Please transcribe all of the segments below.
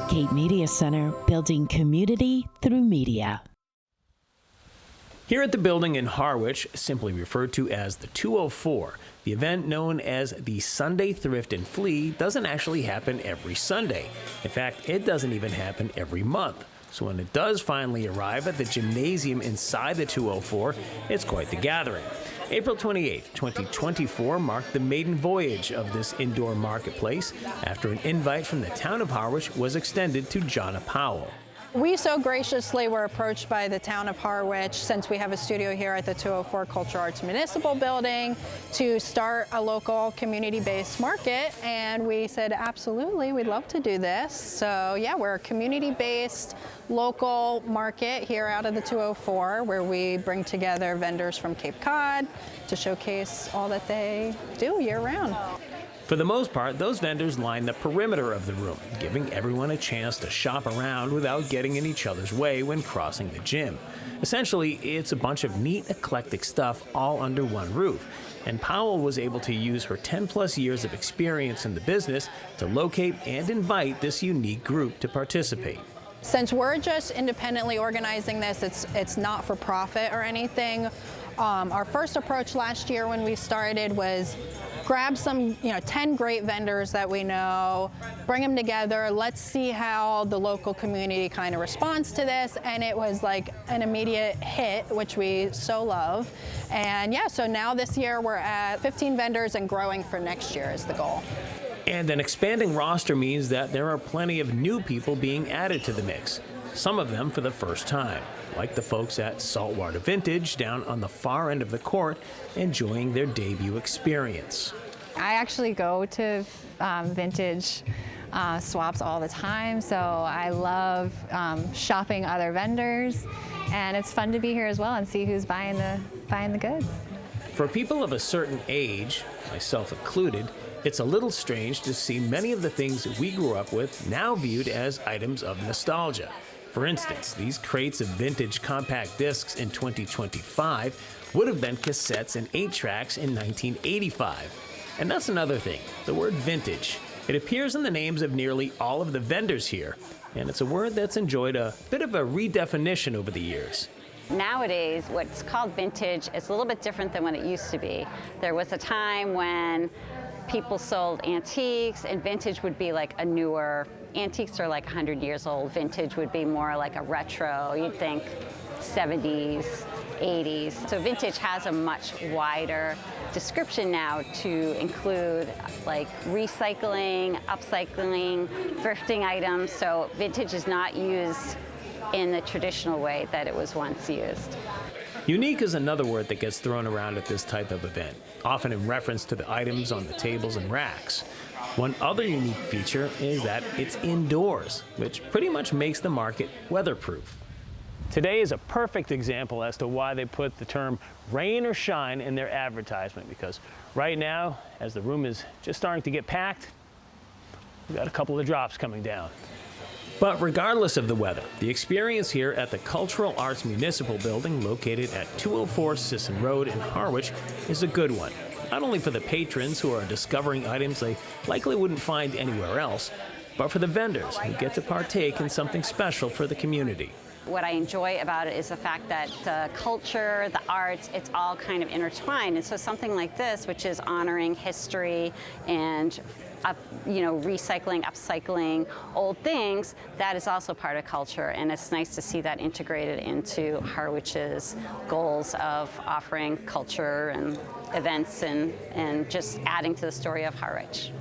Cape Media Center, building community through media. Here at the building in Harwich, simply referred to as the 204, the event known as the Sunday Thrift and Flea doesn't actually happen every Sunday. In fact, it doesn't even happen every month. So when it does finally arrive at the gymnasium inside the 204, it's quite the gathering. April 28, 2024 marked the maiden voyage of this indoor marketplace after an invite from the town of Harwich was extended to Jonna Powell. We so graciously were approached by the town of Harwich, since we have a studio here at the 204 Cultural Arts Municipal Building, to start a local community-based market, and we said absolutely, we'd love to do this. So yeah, we're a community-based local market here out of the 204, where we bring together vendors from Cape Cod to showcase all that they do year-round. For the most part, those vendors line the perimeter of the room, giving everyone a chance to shop around without getting in each other's way when crossing the gym. Essentially, it's a bunch of neat, eclectic stuff all under one roof, and Powell was able to use her 10-plus years of experience in the business to locate and invite this unique group to participate. Since we're just independently organizing this, it's not for profit or anything. Our first approach last year when we started was grab some, 10 great vendors that we know, bring them together, let's see how the local community kind of responds to this, and it was like an immediate hit, which we so love. And yeah, so now this year we're at 15 vendors and growing for next year is the goal. And an expanding roster means that there are plenty of new people being added to the mix, some of them for the first time, like the folks at Saltwater Vintage down on the far end of the court, enjoying their debut experience. I actually go to vintage swaps all the time, so I love shopping other vendors, and it's fun to be here as well and see who's buying the goods. For people of a certain age, myself included, it's a little strange to see many of the things that we grew up with now viewed as items of nostalgia. For instance, these crates of vintage compact discs in 2025 would have been cassettes and 8-tracks in 1985. And that's another thing, the word vintage. It appears in the names of nearly all of the vendors here, and it's a word that's enjoyed a bit of a redefinition over the years. Nowadays, what's called vintage is a little bit different than what it used to be. There was a time when people sold antiques, and vintage would be like a newer, antiques are like 100 years old. Vintage would be more like a retro, you'd think 70s, 80s. So vintage has a much wider description now to include like recycling, upcycling, thrifting items. So vintage is not used in the traditional way that it was once used. Unique is another word that gets thrown around at this type of event, often in reference to the items on the tables and racks. One other unique feature is that it's indoors, which pretty much makes the market weatherproof. Today is a perfect example as to why they put the term rain or shine in their advertisement, because right now, as the room is just starting to get packed, we've got a couple of drops coming down. But regardless of the weather, the experience here at the Cultural Arts Municipal Building, located at 204 Sisson Road in Harwich, is a good one. Not only for the patrons who are discovering items they likely wouldn't find anywhere else, but for the vendors who get to partake in something special for the community. What I enjoy about it is the fact that the culture, the arts, it's all kind of intertwined. And so something like this, which is honoring history and recycling, upcycling old things, that is also part of culture. And it's nice to see that integrated into Harwich's goals of offering culture and events and just adding to the story of Harwich.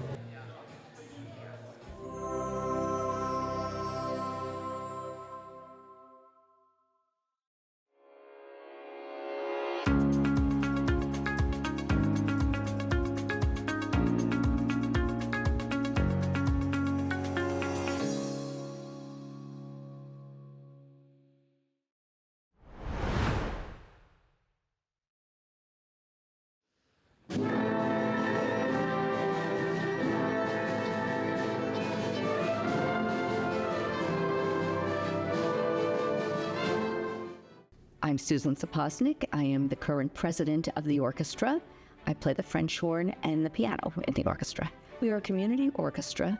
I'm Susan Saposnik. I am the current president of the orchestra. I play the French horn and the piano in the orchestra. We are a community orchestra.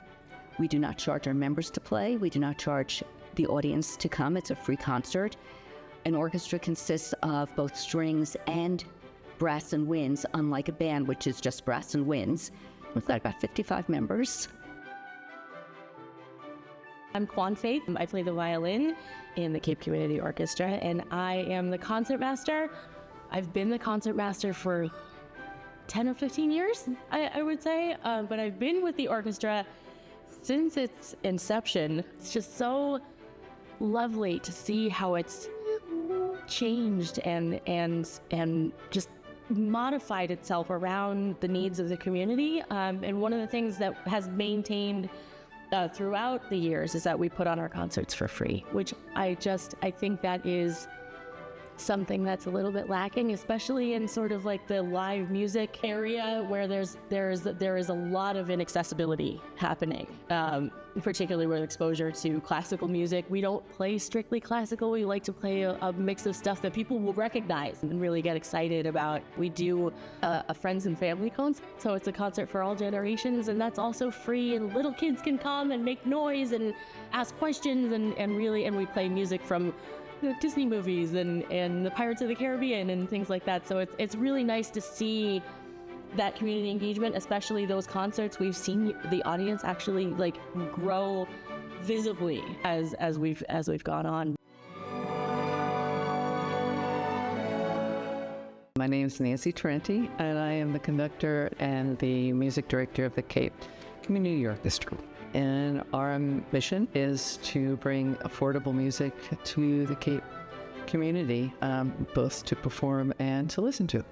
We do not charge our members to play. We do not charge the audience to come. It's a free concert. An orchestra consists of both strings and brass and winds, unlike a band, which is just brass and winds. We've got about 55 members. I'm Quan Faith. I play the violin in the Cape Community Orchestra, and I am the concertmaster. I've been the concertmaster for 10 or 15 years, I would say, but I've been with the orchestra since its inception. It's just so lovely to see how it's changed and just modified itself around the needs of the community. And one of the things that has maintained throughout the years is that we put on our concerts for free, which I think that is something that's a little bit lacking, especially in sort of like the live music area where there is a lot of inaccessibility happening, particularly with exposure to classical music. We don't play strictly classical. We like to play a mix of stuff that people will recognize and really get excited about. We do a friends and family concert, so it's a concert for all generations, and that's also free, and little kids can come and make noise and ask questions, and we play music from Disney movies and the Pirates of the Caribbean and things like that. So it's really nice to see that community engagement, especially those concerts. We've seen the audience actually like grow visibly as we've gone on. My name is Nancy Trenti, and I am the conductor and the music director of the Cape Community Orchestra. And our mission is to bring affordable music to the Cape community, both to perform and to listen to.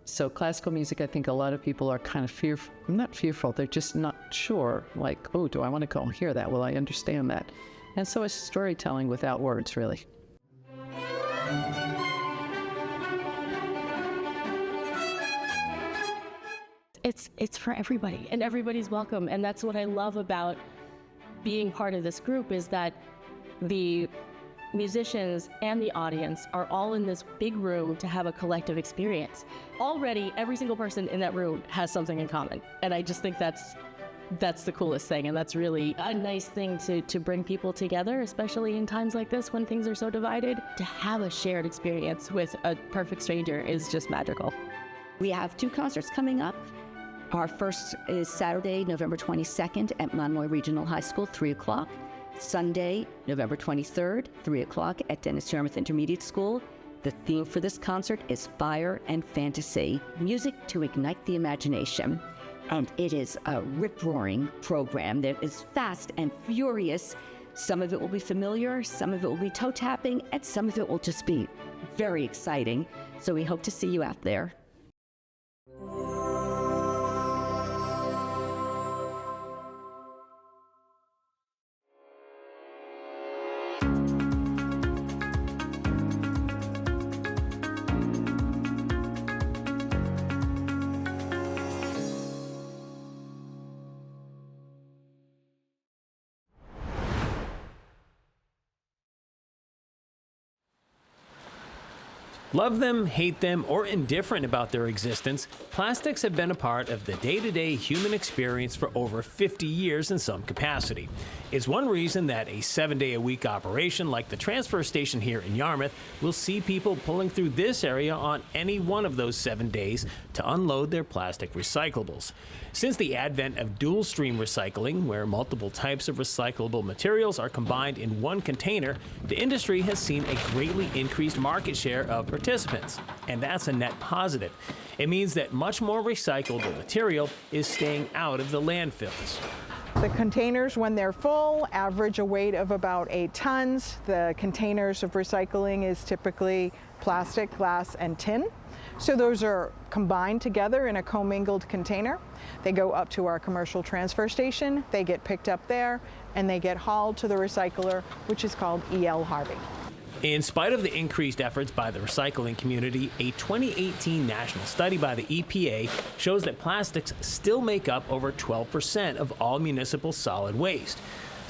So classical music, I think a lot of people are kind of not fearful, they're just not sure, like, oh, do I want to go hear that? Will I understand that? And so it's storytelling without words, really. It's for everybody, and everybody's welcome. And that's what I love about being part of this group, is that the musicians and the audience are all in this big room to have a collective experience. Already, every single person in that room has something in common. And I just think that's the coolest thing, and that's really a nice thing to bring people together, especially in times like this when things are so divided. To have a shared experience with a perfect stranger is just magical. We have 2 concerts coming up. Our first is Saturday, November 22nd at Monomoy Regional High School, 3 o'clock. Sunday, November 23rd, 3 o'clock at Dennis Yarmouth Intermediate School. The theme for this concert is Fire and Fantasy, music to ignite the imagination. And it is a rip-roaring program that is fast and furious. Some of it will be familiar, some of it will be toe-tapping, and some of it will just be very exciting. So we hope to see you out there. Love them, hate them, or indifferent about their existence, plastics have been a part of the day-to-day human experience for over 50 years in some capacity. It's one reason that a 7-day-a-week operation like the transfer station here in Yarmouth will see people pulling through this area on any one of those 7 days to unload their plastic recyclables. Since the advent of dual-stream recycling, where multiple types of recyclable materials are combined in one container, the industry has seen a greatly increased market share of participants, and that's a net positive. It means that much more recyclable material is staying out of the landfills. The containers, when they're full, average a weight of about 8 tons. The containers of recycling is typically plastic, glass, and tin. So those are combined together in a commingled container. They go up to our commercial transfer station, they get picked up there, and they get hauled to the recycler, which is called E.L. Harvey. In spite of the increased efforts by the recycling community, a 2018 national study by the EPA shows that plastics still make up over 12% of all municipal solid waste.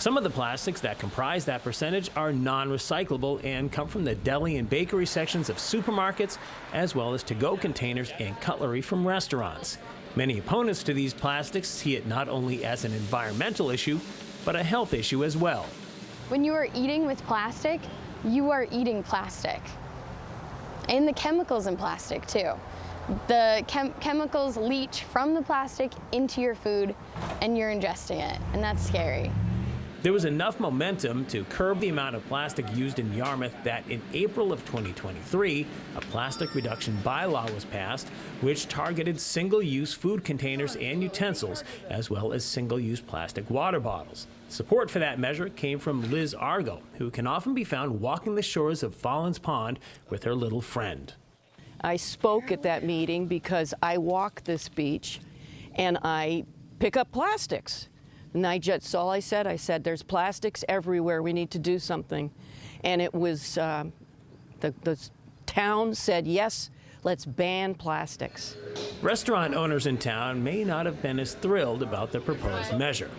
Some of the plastics that comprise that percentage are non-recyclable and come from the deli and bakery sections of supermarkets, as well as to-go containers and cutlery from restaurants. Many opponents to these plastics see it not only as an environmental issue, but a health issue as well. When you are eating with plastic, you are eating plastic. And the chemicals in plastic too. The chemicals leach from the plastic into your food and you're ingesting it, and that's scary. There was enough momentum to curb the amount of plastic used in Yarmouth that in April of 2023, a plastic reduction bylaw was passed, which targeted single-use food containers and utensils, as well as single-use plastic water bottles. Support for that measure came from Liz Argo, who can often be found walking the shores of Fallons Pond with her little friend. I spoke at that meeting because I walk this beach and I pick up plastics. And that's all I said. I said, there's plastics everywhere. We need to do something. And it was, the town said, yes, let's ban plastics. Restaurant owners in town may not have been as thrilled about the proposed measure.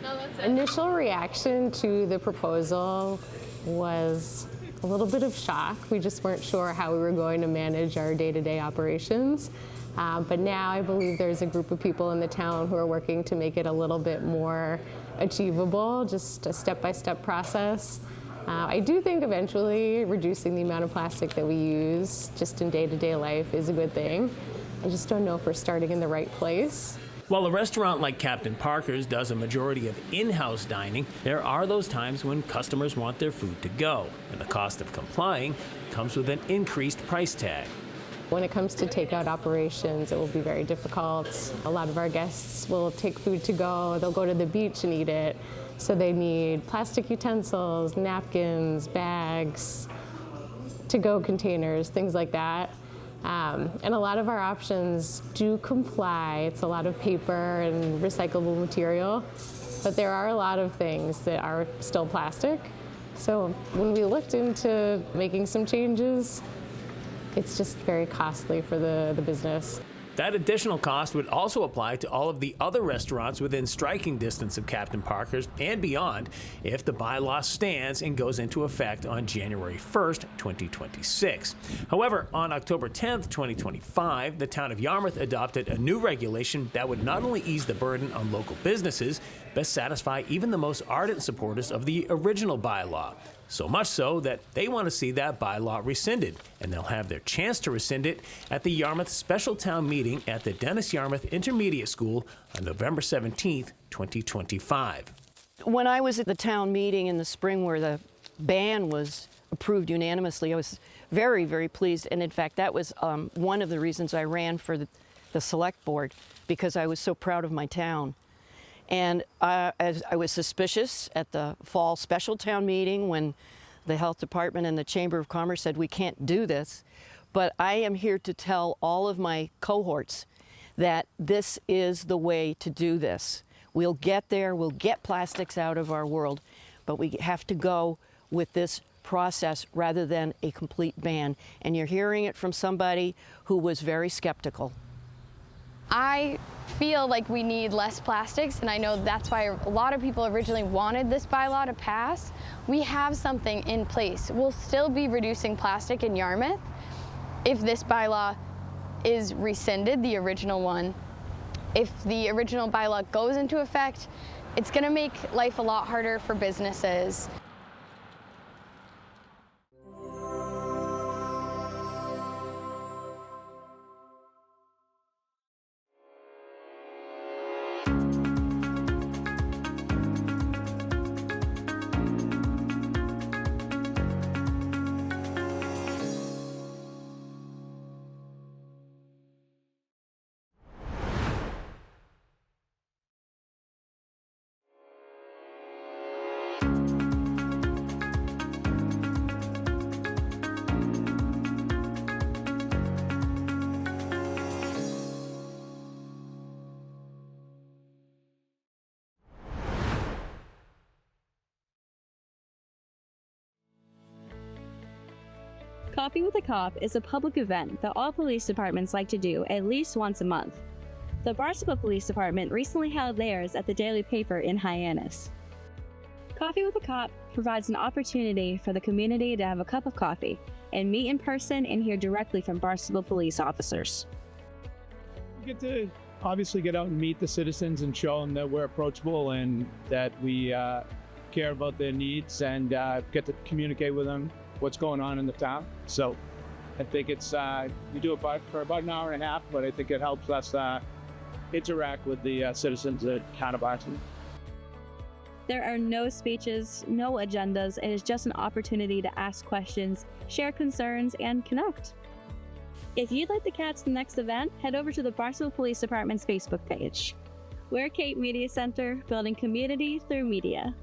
Initial reaction to the proposal was a little bit of shock. We just weren't sure how we were going to manage our day-to-day operations. But now I believe there's a group of people in the town who are working to make it a little bit more achievable, just a step-by-step process. I do think eventually reducing the amount of plastic that we use just in day-to-day life is a good thing. I just don't know if we're starting in the right place. While a restaurant like Captain Parker's does a majority of in-house dining, there are those times when customers want their food to go, and the cost of complying comes with an increased price tag. When it comes to takeout operations, it will be very difficult. A lot of our guests will take food to go. They'll go to the beach and eat it. So they need plastic utensils, napkins, bags, to-go containers, things like that. And a lot of our options do comply. It's a lot of paper and recyclable material, but there are a lot of things that are still plastic. So when we looked into making some changes, it's just very costly for the business. That additional cost would also apply to all of the other restaurants within striking distance of Captain Parker's and beyond if the bylaw stands and goes into effect on January 1st, 2026. However, on October 10th, 2025, the town of Yarmouth adopted a new regulation that would not only ease the burden on local businesses, but satisfy even the most ardent supporters of the original bylaw. So much so that they want to see that bylaw rescinded, and they'll have their chance to rescind it at the Yarmouth Special Town Meeting at the Dennis Yarmouth Intermediate School on November 17th, 2025. When I was at the town meeting in the spring where the ban was approved unanimously, I was very, very pleased. And in fact, that was one of the reasons I ran for the select board, because I was so proud of my town. And as I was suspicious at the fall special town meeting when the health department and the Chamber of Commerce said we can't do this. But I am here to tell all of my cohorts that this is the way to do this. We'll get there, we'll get plastics out of our world, but we have to go with this process rather than a complete ban. And you're hearing it from somebody who was very skeptical. I feel like we need less plastics, and I know that's why a lot of people originally wanted this bylaw to pass. We have something in place. We'll still be reducing plastic in Yarmouth if this bylaw is rescinded, the original one. If the original bylaw goes into effect, it's going to make life a lot harder for businesses. Coffee with a Cop is a public event that all police departments like to do at least once a month. The Barnstable Police Department recently held theirs at the Daily Paper in Hyannis. Coffee with a Cop provides an opportunity for the community to have a cup of coffee and meet in person and hear directly from Barnstable police officers. We get to obviously get out and meet the citizens and show them that we're approachable and that we care about their needs and get to communicate with them what's going on in the town. So I think it's, we do it for about an hour and a half, but I think it helps us interact with the citizens at Town of Barnstable. There are no speeches, no agendas. It is just an opportunity to ask questions, share concerns, and connect. If you'd like to catch the next event, head over to the Barnstable Police Department's Facebook page. We're Cape Media Center, building community through media.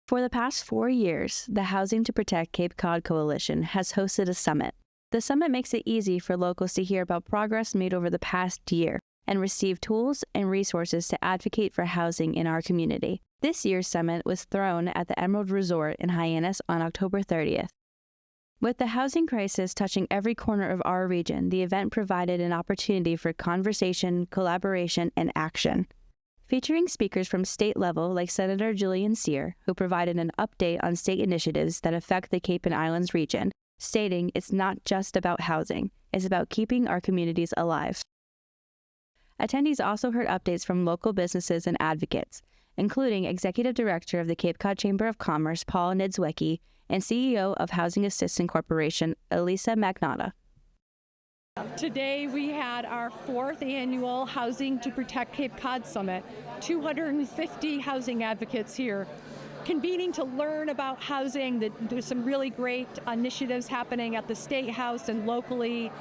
For the past 4 years, the Housing to Protect Cape Cod Coalition has hosted a summit. The summit makes it easy for locals to hear about progress made over the past year and receive tools and resources to advocate for housing in our community. This year's summit was thrown at the Emerald Resort in Hyannis on October 30th. With the housing crisis touching every corner of our region, the event provided an opportunity for conversation, collaboration, and action. Featuring speakers from state level like Senator Julian Sear, who provided an update on state initiatives that affect the Cape and Islands region, stating it's not just about housing, it's about keeping our communities alive. Attendees also heard updates from local businesses and advocates, including Executive Director of the Cape Cod Chamber of Commerce, Paul Niedzwiecki, and CEO of Housing Assistance Corporation, Elisa Magnotta. Today we had our 4th annual Housing to Protect Cape Cod Summit. 250 housing advocates here convening to learn about housing. There's some really great initiatives happening at the State House and locally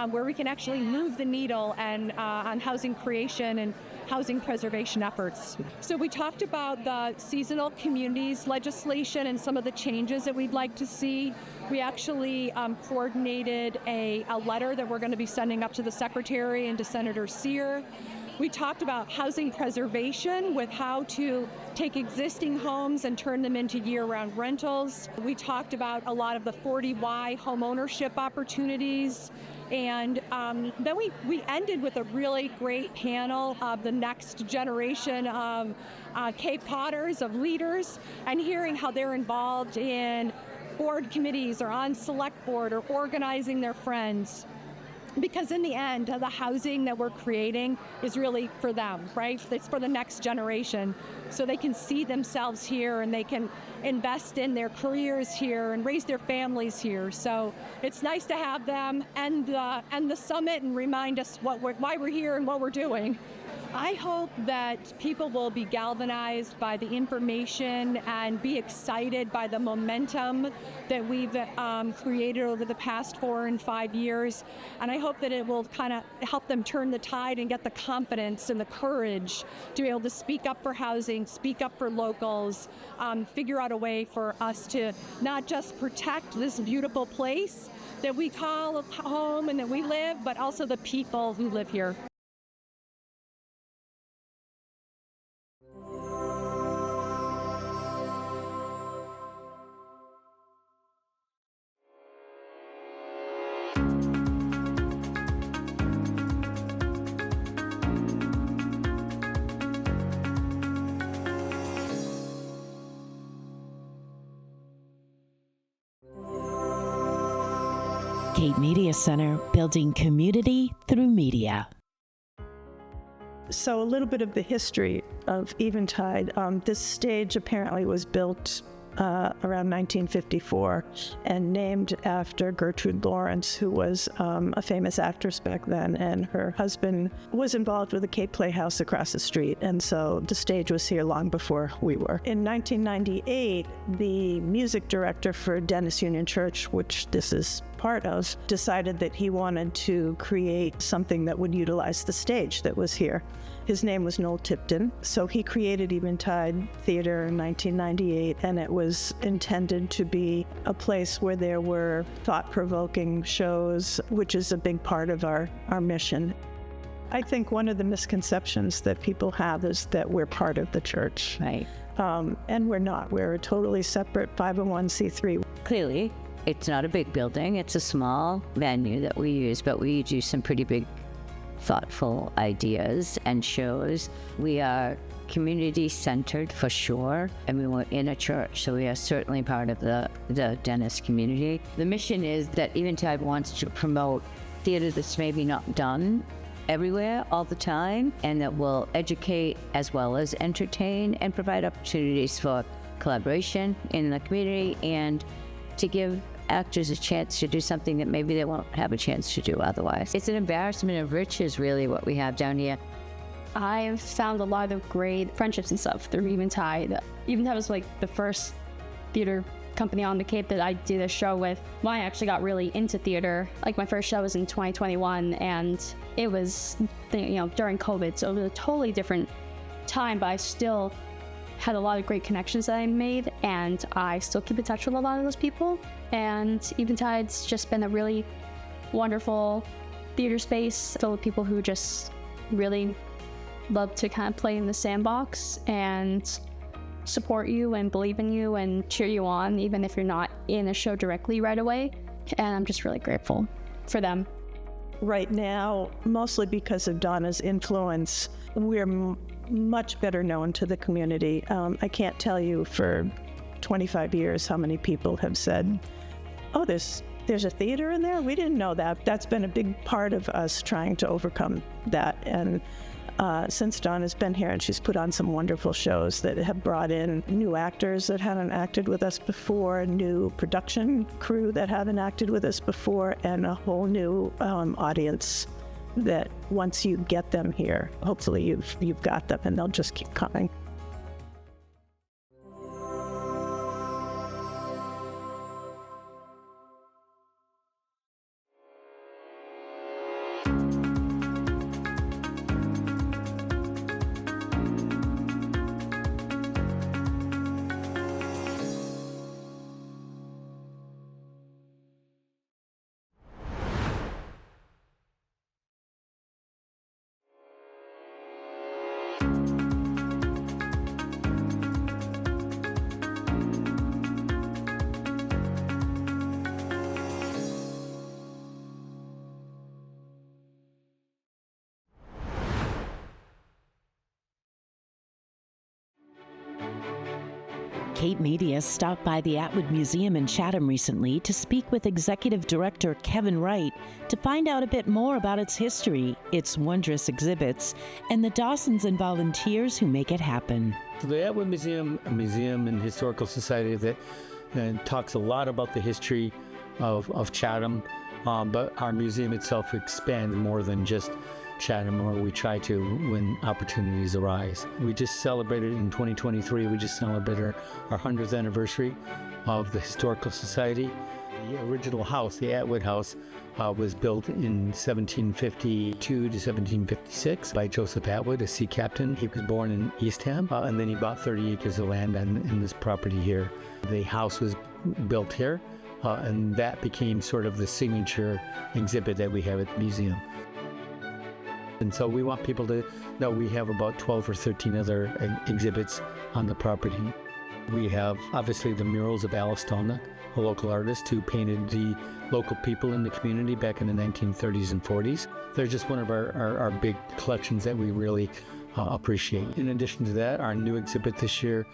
where we can actually move the needle and on housing creation and housing preservation efforts. So we talked about the seasonal communities legislation and some of the changes that we'd like to see. We actually coordinated a letter that we're going to be sending up to the Secretary and to Senator Sear. We talked about housing preservation with how to take existing homes and turn them into year-round rentals. We talked about a lot of the 40Y homeownership opportunities. And then we ended with a really great panel of the next generation of Cape Codders, of leaders, and hearing how they're involved in board committees or on select board or organizing their friends. Because in the end, the housing that we're creating is really for them, right? It's for the next generation. So they can see themselves here and they can invest in their careers here and raise their families here. So it's nice to have them end the summit and remind us why we're here and what we're doing. I hope that people will be galvanized by the information and be excited by the momentum that we've created over the past 4 and 5 years. And I hope that it will kind of help them turn the tide and get the confidence and the courage to be able to speak up for housing, speak up for locals, figure out a way for us to not just protect this beautiful place that we call home and that we live, but also the people who live here. Cape Media Center, building community through media. So a little bit of the history of Eventide. This stage apparently was built around 1954 and named after Gertrude Lawrence, who was a famous actress back then, and her husband was involved with the Cape Playhouse across the street, and so the stage was here long before we were. In 1998, the music director for Dennis Union Church, which this is part of, decided that he wanted to create something that would utilize the stage that was here. His name was Noel Tipton, so he created Eventide Theater in 1998, and it was intended to be a place where there were thought-provoking shows, which is a big part of our mission. I think one of the misconceptions that people have is that we're part of the church. Right. And we're not. We're a totally separate 501c3. Clearly, it's not a big building. It's a small venue that we use, but we do some pretty big, thoughtful ideas and shows. We are community-centered for sure, and we're in a church, so we are certainly part of the Dennis community. The mission is that Eventide wants to promote theater that's maybe not done everywhere all the time, and that will educate as well as entertain and provide opportunities for collaboration in the community and to give actors a chance to do something that maybe they won't have a chance to do otherwise. It's an embarrassment of riches, really, what we have down here. I've found a lot of great friendships and stuff through Eventide. Eventide was like the first theater company on the Cape that I did a show with. When I actually got really into theater, like my first show was in 2021, and it was, during COVID, so it was a totally different time, but I still had a lot of great connections that I made, and I still keep in touch with a lot of those people. And Eventide's just been a really wonderful theater space filled with people who just really love to kind of play in the sandbox and support you and believe in you and cheer you on, even if you're not in a show directly right away. And I'm just really grateful for them. Right now, mostly because of Donna's influence, we're much better known to the community. I can't tell you for 25 years how many people have said, oh, there's a theater in there? We didn't know that. That's been a big part of us trying to overcome that. And since Donna's been here, and she's put on some wonderful shows that have brought in new actors that hadn't acted with us before, new production crew that haven't acted with us before, and a whole new audience that once you get them here, hopefully you've got them and they'll just keep coming. Cape Media stopped by the Atwood Museum in Chatham recently to speak with Executive Director Kevin Wright to find out a bit more about its history, its wondrous exhibits, and the Dawsons and volunteers who make it happen. So the Atwood Museum, a museum and historical society that talks a lot about the history of Chatham, but our museum itself expands more than just Chatham, or we try to when opportunities arise. We just celebrated in 2023, we just celebrated our 100th anniversary of the Historical Society. The original house, the Atwood House, was built in 1752 to 1756 by Joseph Atwood, a sea captain. He was born in Eastham, and then he bought 30 acres of land in this property here. The house was built here, and that became sort of the signature exhibit that we have at the museum. And so we want people to know we have about 12 or 13 other exhibits on the property. We have obviously the murals of Alice Stolnick, a local artist who painted the local people in the community back in the 1930s and 40s. They're just one of our big collections that we really appreciate. In addition to that, our new exhibit this year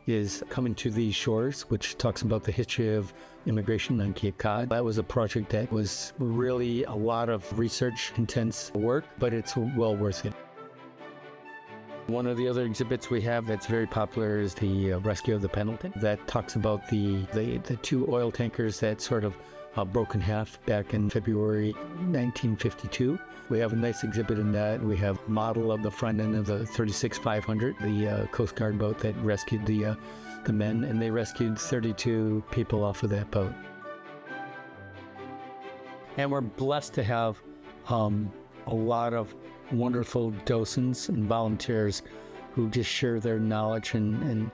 is Coming to These Shores, which talks about the history of immigration on Cape Cod. That was a project that was really a lot of research, intense work, but it's well worth it. One of the other exhibits we have that's very popular is the Rescue of the Pendleton. That talks about the two oil tankers that sort of broke in half back in February 1952. We have a nice exhibit in that. We have a model of the front end of the 36-500, the Coast Guard boat that rescued the men, and they rescued 32 people off of that boat. And we're blessed to have a lot of wonderful docents and volunteers who just share their knowledge and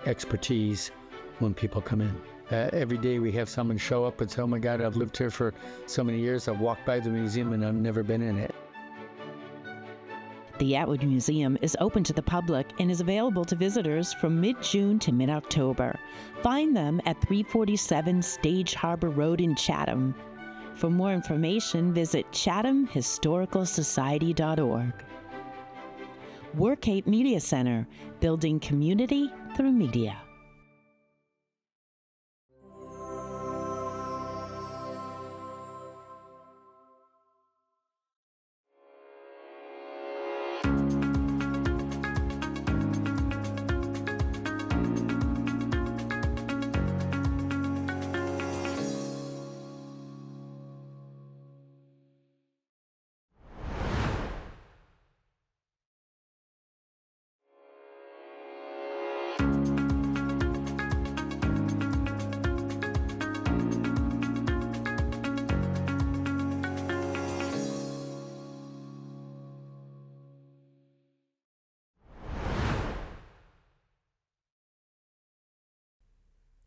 expertise when people come in. Every day we have someone show up and say, oh my God, I've lived here for so many years. I've walked by the museum and I've never been in it. The Atwood Museum is open to the public and is available to visitors from mid-June to mid-October. Find them at 347 Stage Harbor Road in Chatham. For more information, visit chathamhistoricalsociety.org. We're Cape Media Center, building community through media.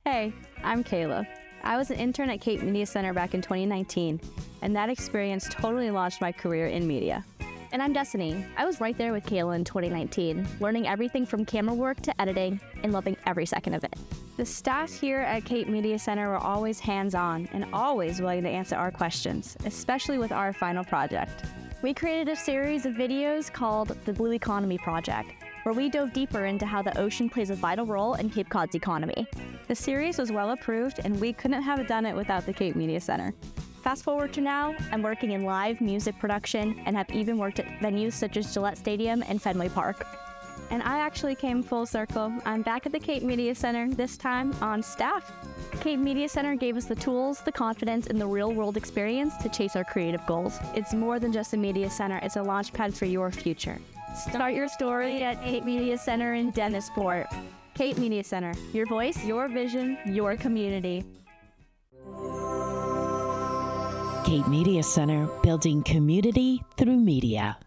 Hey, I'm Kayla. I was an intern at Cape Media Center back in 2019, and that experience totally launched my career in media. And I'm Destiny. I was right there with Kayla in 2019, learning everything from camera work to editing and loving every second of it. The staff here at Cape Media Center were always hands-on and always willing to answer our questions, especially with our final project. We created a series of videos called the Blue Economy Project, where we dove deeper into how the ocean plays a vital role in Cape Cod's economy. The series was well approved, and we couldn't have done it without the Cape Media Center. Fast forward to now, I'm working in live music production and have even worked at venues such as Gillette Stadium and Fenway Park. And I actually came full circle. I'm back at the Cape Media Center, this time on staff. Cape Media Center gave us the tools, the confidence, and the real-world experience to chase our creative goals. It's more than just a media center, it's a launch pad for your future. Start your story at Cape Media Center in Dennisport. Cape Media Center, your voice, your vision, your community. Cape Media Center, building community through media.